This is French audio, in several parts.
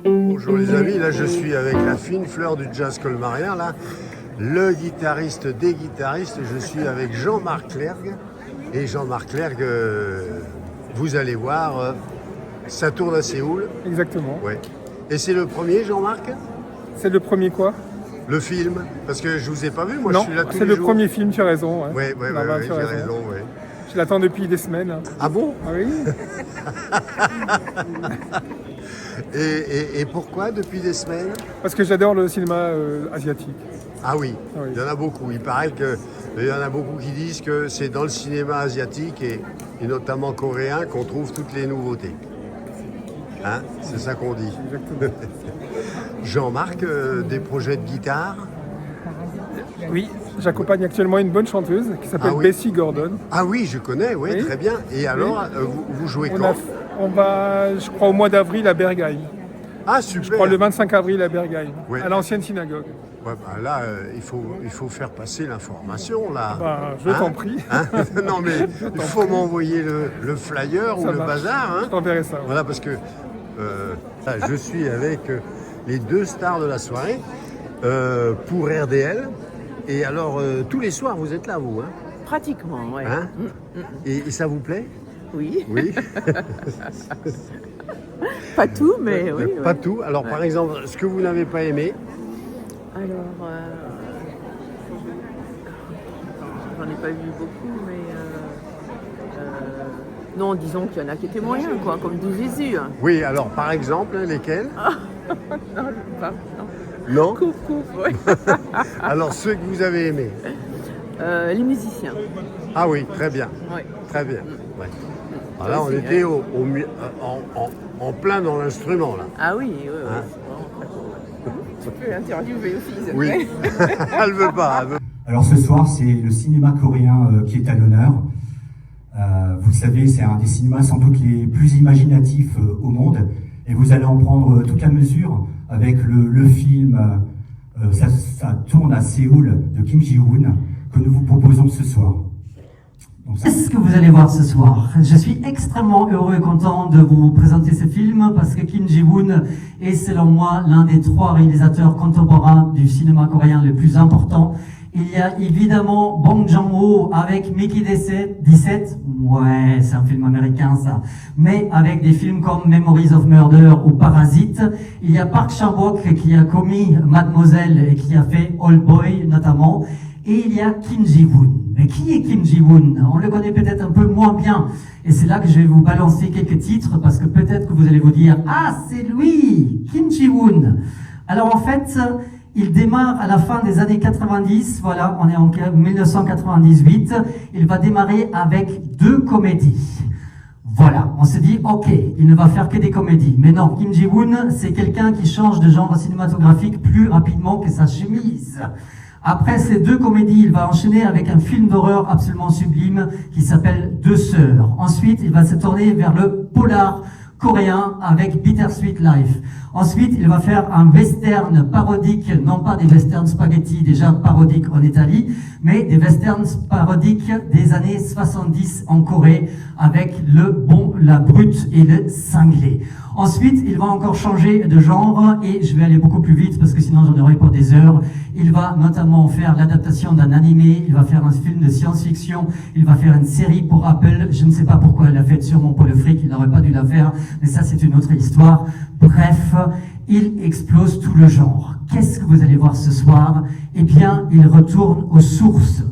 Bonjour les amis, là je suis avec la fine fleur du jazz colmarien, là, le guitariste des guitaristes. Je suis avec Jean-Marc Clergue. Et Jean-Marc Clergue, vous allez voir, ça tourne à Séoul. Exactement. Ouais. Et c'est le premier, Jean-Marc? C'est le premier quoi? Le film? Parce que je vous ai pas vu, moi non, je suis là tous les c'est le jours. premier film, tu as raison. Ouais, j'ai raison, ouais. Je l'attends depuis des semaines. Ah bon? Ah oui. Et pourquoi depuis des semaines? Parce que j'adore le cinéma asiatique. Ah oui, Oui. il y en a beaucoup. Il paraît qu'il y en a beaucoup qui disent que c'est dans le cinéma asiatique et notamment coréen qu'on trouve toutes les nouveautés. Hein? C'est ça qu'on dit. Exactement. Jean-Marc, des projets de guitare? Oui, j'accompagne actuellement une bonne chanteuse qui s'appelle Ah oui. Bessie Gordon. Ah oui, je connais, oui, Oui. très bien. Et alors, vous jouez quand? On va, je crois, au mois d'avril à Bergheim. Ah super. Je crois le 25 avril à Bergheim, Oui. à l'ancienne synagogue. Ouais, bah là, il faut faire passer l'information, là. Bah, je t'en prie. Hein? Non, mais il faut m'envoyer le flyer ou Ça le marche. bazar. Hein? Je t'enverrai ça. Ouais. Voilà, parce que je suis avec les deux stars de la soirée pour RDL. Et alors, tous les soirs, vous êtes là, vous, hein? Pratiquement, oui. Hein? Et ça vous plaît? Oui. Oui. Pas tout, mais oui. Pas oui. tout. Alors, par exemple, ce que vous n'avez pas aimé? Alors, j'en ai pas vu beaucoup, mais non, disons qu'il y en a qui étaient moyens, quoi, comme dit Jésus. Hein. Oui, alors, par exemple, lesquels? Non, je veux pas. Non. Non? Coupe, oui. Alors, ceux que vous avez aimés? Les musiciens. Ah oui, très bien. Oui. Très bien. Ouais. Alors là, on c'est était en plein dans l'instrument, là. Ah oui, oui, oui. Hein? C'est vraiment très beau. Tu peux interviewer aussi. Oui. Elle veut pas. Elle veut... Alors ce soir, c'est le cinéma coréen qui est à l'honneur. Vous le savez, c'est un des cinémas sans doute les plus imaginatifs au monde. Et vous allez en prendre toute la mesure avec le film ça tourne à Séoul de Kim Ji-woon que nous vous proposons ce soir. Qu'est-ce que vous allez voir ce soir? Je suis extrêmement heureux et content de vous présenter ce film parce que Kim Ji-woon est selon moi l'un des 3 réalisateurs contemporains du cinéma coréen le plus important. Il y a évidemment Bong Joon-ho avec Mickey 17. Ouais, c'est un film américain ça. Mais avec des films comme Memories of Murder ou Parasite. Il y a Park Chan-wook qui a commis Mademoiselle et qui a fait Old Boy notamment. Et il y a Kim Ji-woon. Mais qui est Kim Ji-woon? On le connaît peut-être un peu moins bien. Et c'est là que je vais vous balancer quelques titres parce que peut-être que vous allez vous dire « Ah, c'est lui, Kim Ji-woon !» Alors en fait, il démarre à la fin des années 90. Voilà, on est en 1998. Il va démarrer avec 2 comédies. Voilà, on se dit, ok, il ne va faire que des comédies. Mais non, Kim Ji-woon, c'est quelqu'un qui change de genre cinématographique plus rapidement que sa chemise. Après ces 2 comédies, il va enchaîner avec un film d'horreur absolument sublime qui s'appelle 2 sœurs. Ensuite, il va se tourner vers le polar coréen avec Bittersweet Life. Ensuite, il va faire un western parodique, non pas des westerns spaghetti déjà parodiques en Italie, mais des westerns parodiques des années 70 en Corée avec le bon, la brute et le cinglé. Ensuite, il va encore changer de genre et je vais aller beaucoup plus vite parce que sinon j'en aurai pour des heures. Il va notamment faire l'adaptation d'un animé, il va faire un film de science-fiction, il va faire une série pour Apple. Je ne sais pas pourquoi elle l'a fait sûrement pour le fric, il n'aurait pas dû la faire, mais ça c'est une autre histoire. Bref, il explose tout le genre. Qu'est-ce que vous allez voir ce soir? Eh bien, il retourne aux sources.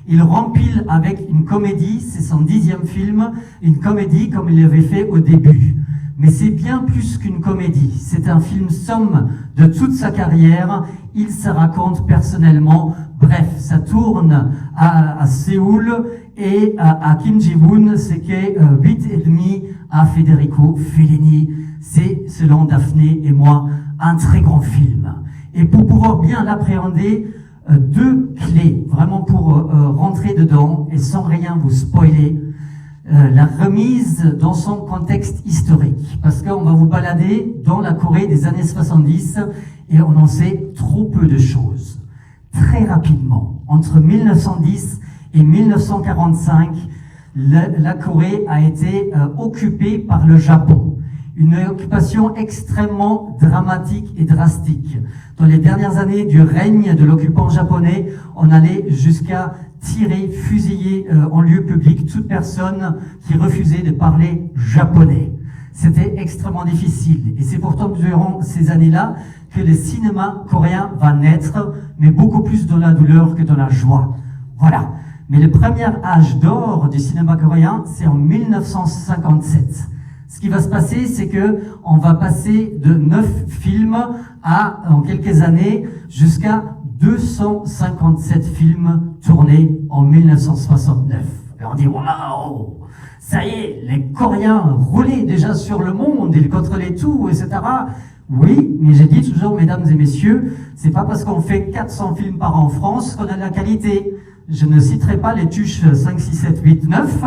Il rempile avec une comédie, c'est son 10e film, une comédie comme il l'avait fait au début. Mais c'est bien plus qu'une comédie. C'est un film somme de toute sa carrière. Il se raconte personnellement. Bref, ça tourne à Séoul et à Kim Ji-woon, c'est que 8,5 à Federico Fellini. C'est, selon Daphné et moi, un très grand film. Et pour pouvoir bien l'appréhender, 2 clés, vraiment pour rentrer dedans et sans rien vous spoiler. La remise dans son contexte historique, parce qu'on va vous balader dans la Corée des années 70 et on en sait trop peu de choses. Très rapidement, entre 1910 et 1945, la Corée a été occupée par le Japon. Une occupation extrêmement dramatique et drastique. Dans les dernières années du règne de l'occupant japonais, on allait jusqu'à tirer, fusiller en lieu public toute personne qui refusait de parler japonais. C'était extrêmement difficile. Et c'est pourtant durant ces années-là que le cinéma coréen va naître, mais beaucoup plus dans la douleur que dans la joie. Voilà. Mais le premier âge d'or du cinéma coréen, c'est en 1957. Ce qui va se passer, c'est que on va passer de 9 films à, en quelques années, jusqu'à 257 films tournés en 1969. Et on dit, waouh! Ça y est, les Coréens roulaient déjà sur le monde, ils contrôlaient tout, etc. Oui, mais j'ai dit toujours, mesdames et messieurs, c'est pas parce qu'on fait 400 films par an en France qu'on a de la qualité. Je ne citerai pas les tuches 5, 6, 7, 8, 9,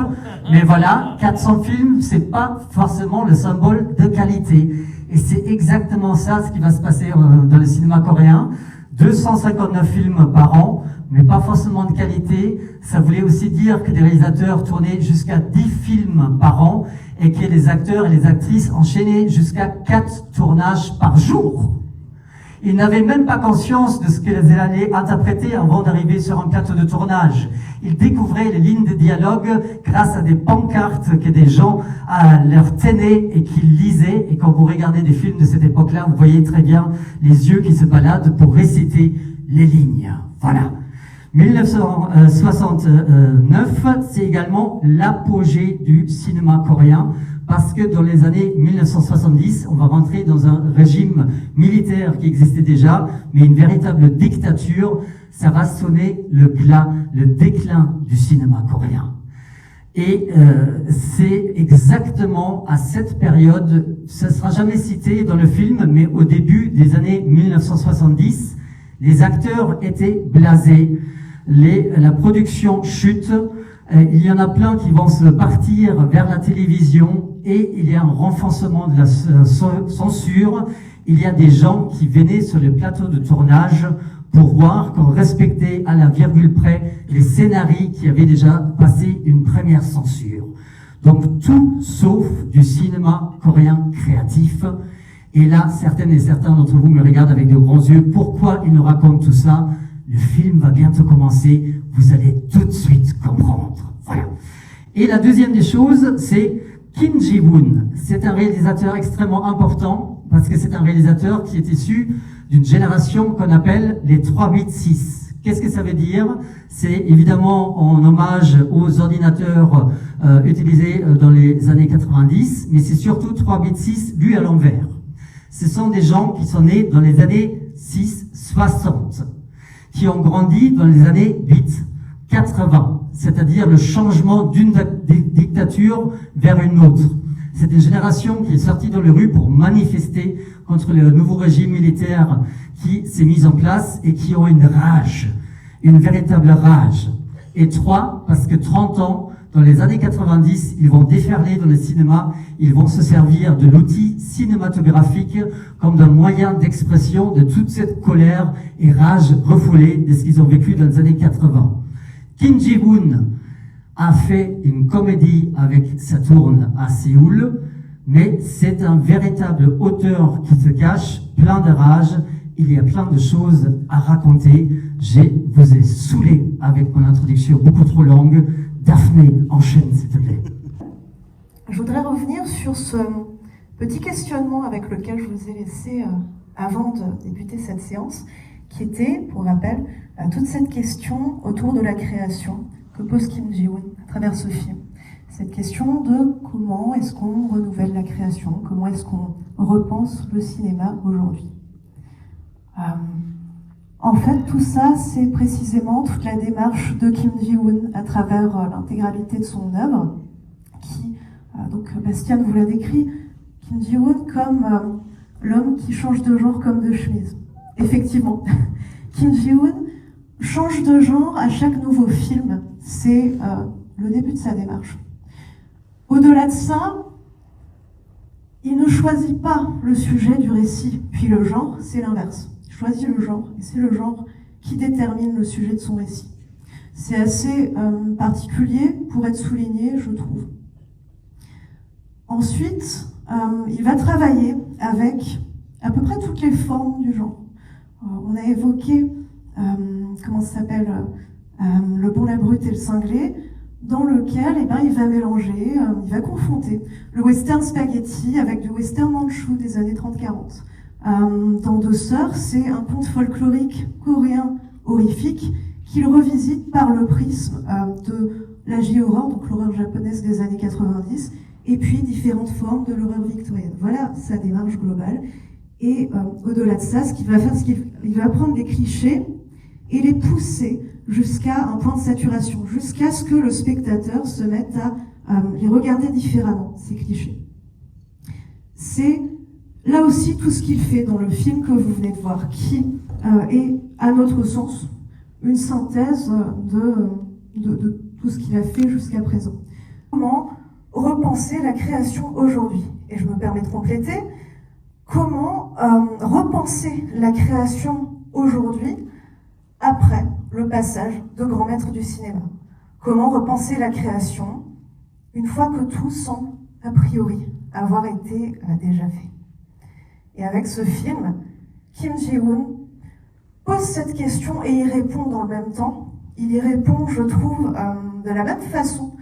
mais voilà, 400 films, c'est pas forcément le symbole de qualité. Et c'est exactement ça ce qui va se passer dans le cinéma coréen. 259 films par an, mais pas forcément de qualité. Ça voulait aussi dire que des réalisateurs tournaient jusqu'à 10 films par an et que les acteurs et les actrices enchaînaient jusqu'à 4 tournages par jour. Ils n'avaient même pas conscience de ce qu'ils allaient interpréter avant d'arriver sur un plateau de tournage. Ils découvraient les lignes de dialogue grâce à des pancartes que des gens leur tenaient et qu'ils lisaient. Et quand vous regardez des films de cette époque-là, vous voyez très bien les yeux qui se baladent pour réciter les lignes. Voilà. 1969, c'est également l'apogée du cinéma coréen. Parce que dans les années 1970, on va rentrer dans un régime militaire qui existait déjà, mais une véritable dictature. Ça va sonner le glas, le déclin du cinéma coréen. Et c'est exactement à cette période, ça ne sera jamais cité dans le film, mais au début des années 1970, les acteurs étaient blasés, la production chute. Il y en a plein qui vont se partir vers la télévision et il y a un renforcement de la censure. Il y a des gens qui venaient sur le plateau de tournage pour voir qu'on respectait à la virgule près les scénarios qui avaient déjà passé une première censure. Donc tout sauf du cinéma coréen créatif. Et là, certaines et certains d'entre vous me regardent avec de grands yeux. Pourquoi ils nous racontent tout ça? Le film va bientôt commencer. Vous allez tout de suite comprendre. Voilà. Et la deuxième des choses, c'est Kim Ji-woon. C'est un réalisateur extrêmement important parce que c'est un réalisateur qui est issu d'une génération qu'on appelle les 3-8-6. Qu'est-ce que ça veut dire? C'est évidemment en hommage aux ordinateurs utilisés dans les années 90, mais c'est surtout 3-8-6 lu à l'envers. Ce sont des gens qui sont nés dans les années 6-60, qui ont grandi dans les années 8-80, c'est-à-dire le changement d'une dictature vers une autre. C'est une génération qui est sortie dans les rues pour manifester contre le nouveau régime militaire qui s'est mis en place et qui ont une rage, une véritable rage. Et 3, parce que 30 ans, dans les années 90, ils vont déferler dans le cinéma, ils vont se servir de l'outil cinématographique comme d'un moyen d'expression de toute cette colère et rage refoulée de ce qu'ils ont vécu dans les années 80. Kim Ji-woon a fait une comédie avec Saturne à Séoul, mais c'est un véritable auteur qui se cache, plein de rage. Il y a plein de choses à raconter. Je vous ai saoulé avec mon introduction beaucoup trop longue. Daphné, enchaîne s'il te plaît. Je voudrais revenir sur ce petit questionnement avec lequel je vous ai laissé avant de débuter cette séance, qui était, pour rappel, toute cette question autour de la création que pose Kim Ji-woon à travers ce film. Cette question de comment est-ce qu'on renouvelle la création, comment est-ce qu'on repense le cinéma aujourd'hui. En fait, tout ça, c'est précisément toute la démarche de Kim Ji-woon à travers l'intégralité de son œuvre, qui, donc Bastian vous l'a décrit, Kim Ji-woon comme l'homme qui change de genre comme de chemise. Effectivement, Kim Ji-woon change de genre à chaque nouveau film. C'est le début de sa démarche. Au-delà de ça, il ne choisit pas le sujet du récit, puis le genre, c'est l'inverse. Il choisit le genre, et c'est le genre qui détermine le sujet de son récit. C'est assez particulier pour être souligné, je trouve. Ensuite, il va travailler avec à peu près toutes les formes du genre. On a évoqué, comment ça s'appelle, le bon, la brute et le cinglé, dans lequel il va mélanger, il va confronter le western spaghetti avec du western manchou des années 30-40. Dans Deux sœurs, c'est un conte folklorique coréen horrifique qu'il revisite par le prisme de la J-horror, donc l'horreur japonaise des années 90, et puis différentes formes de l'horreur victorienne. Voilà sa démarche globale. Et au-delà de ça, ce qu'il va faire, c'est qu'il va prendre des clichés et les pousser jusqu'à un point de saturation, jusqu'à ce que le spectateur se mette à les regarder différemment, ces clichés. C'est là aussi tout ce qu'il fait dans le film que vous venez de voir, qui est, à notre sens, une synthèse de tout ce qu'il a fait jusqu'à présent. Comment repenser la création aujourd'hui? Et je me permets de compléter, comment repenser la création aujourd'hui après le passage de grands maîtres du cinéma? Comment repenser la création une fois que tout semble, a priori, avoir été déjà fait? Et avec ce film, Kim Ji-woon pose cette question et y répond dans le même temps. Il y répond, je trouve, de la même façon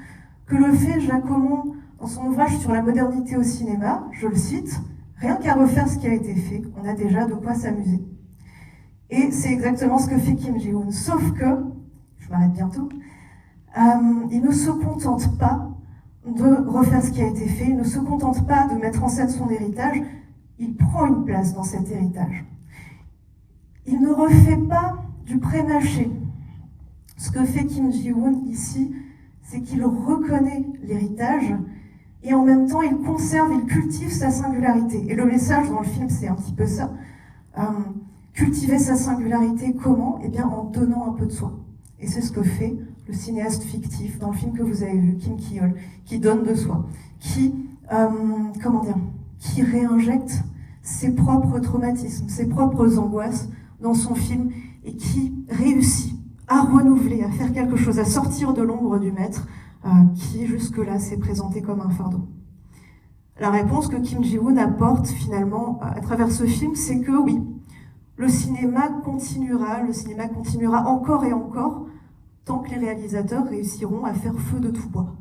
que le fait Jacques Aumont dans son ouvrage sur la modernité au cinéma. Je le cite, « Rien qu'à refaire ce qui a été fait, on a déjà de quoi s'amuser ». Et c'est exactement ce que fait Kim Ji-woon. Sauf que, je m'arrête bientôt, il ne se contente pas de refaire ce qui a été fait, il ne se contente pas de mettre en scène son héritage, il prend une place dans cet héritage. Il ne refait pas du pré-mâché. Ce que fait Kim Ji-woon ici, c'est qu'il reconnaît l'héritage et en même temps il conserve, il cultive sa singularité. Et le message dans le film, c'est un petit peu ça. Cultiver sa singularité, comment? Eh bien en donnant un peu de soi. Et c'est ce que fait le cinéaste fictif dans le film que vous avez vu, Kim Ki-yeol, qui donne de soi, qui réinjecte ses propres traumatismes, ses propres angoisses dans son film et qui réussit à renouveler, à faire quelque chose, à sortir de l'ombre du maître qui jusque-là s'est présenté comme un fardeau. La réponse que Kim Ji-woon apporte finalement à travers ce film, c'est que oui, le cinéma continuera encore et encore tant que les réalisateurs réussiront à faire feu de tout bois.